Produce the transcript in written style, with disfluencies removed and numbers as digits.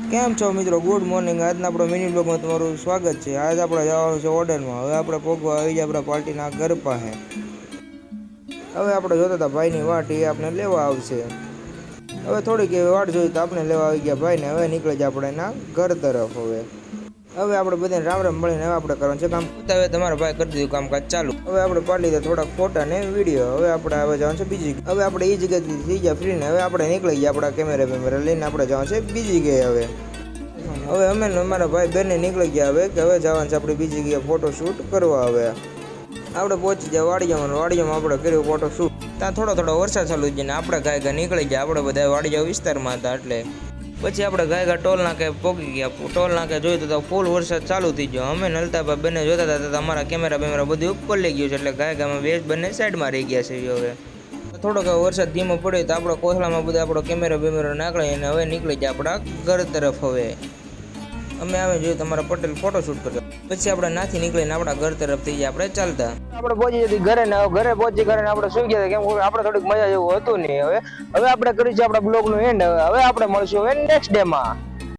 કેમ છો મિત્રો? Good morning. આજના આપણો મિની બ્લોગમાં તમારું સ્વાગત છે. આજ આપણે જવાનું છે ઓર્ડરમાં. હવે આપણે પોગવા આવી જાય આપણા પાર્ટીના ઘર પાસે. હવે આપણે જોતા હતા ભાઈની વાટ, એ આપણે લેવા આવશે. હવે થોડીક એવી વાટ જોઈ તો આપણે લેવા આવી ગયા ભાઈને. હવે નીકળે જાય આપણે એના ઘર તરફ. હવે આપણે બધાને રામ રામ મળીને હવે આપણે કરવાનું છે કામ. હવે તમારા ભાઈ કરી દીધું કામકાજ ચાલુ. હવે આપણે પાડી લીધા થોડાક ફોટા ને વિડીયો. હવે આપણે જવાનું છે બીજી. હવે આપણે એ જગ્યાથી થઈ ગયા ફ્રી ને હવે આપણે નીકળી ગયા આપણા કેમેરા લઈને. આપણે જવાનું છે બીજી જગ્યાએ. હવે અમે અમારા ભાઈ બેને નીકળી ગયા કે હવે જવાનું છે આપણે બીજી જગ્યાએ ફોટોશૂટ કરવા. હવે આપણે પહોંચી ગયા વાડિયામાં આપણે કર્યું ફોટોશૂટ. ત્યાં થોડો વરસાદ ચાલુ છે ને આપણે ગાય નીકળી ગયા. આપણે બધા વાડિયા વિસ્તારમાં હતા એટલે પછી આપણે ગાય ટોલ નાકે પોગી ગયા. ટોલ નાકે જોયું તો ફૂલ વરસાદ ચાલુ થઈ ગયો. અમે નલતાભાઈ બંને જોતા હતા અમારા કેમેરા બધું ઉપર લઈ ગયું છે એટલે ગાયમાં બે બંને સાઈડમાં રહી ગયા છે. હવે થોડોક વરસાદ ધીમો પડ્યો તો આપણો કોથળામાં બધા આપણો કેમેરા નાખી અને હવે નીકળી જાય આપણા ઘર તરફ. હવે અમે આવે જોયું તમારા પટેલ ફોટોશૂટ કરતો. પછી આપણે નાથી નીકળીને આપણા ઘર તરફ થઈ જાય આપણે ચાલતા. આપણે પહોંચી જતી ઘરે પહોંચી કરીને આપણે સુઈ ગયા કેમ આપણે થોડીક મજા જેવું હતું નહીં. હવે આપણે કરીશું આપણા બ્લોગનું એન્ડ. હવે આપણે મળશું હવે નેક્સ્ટ ડે માં.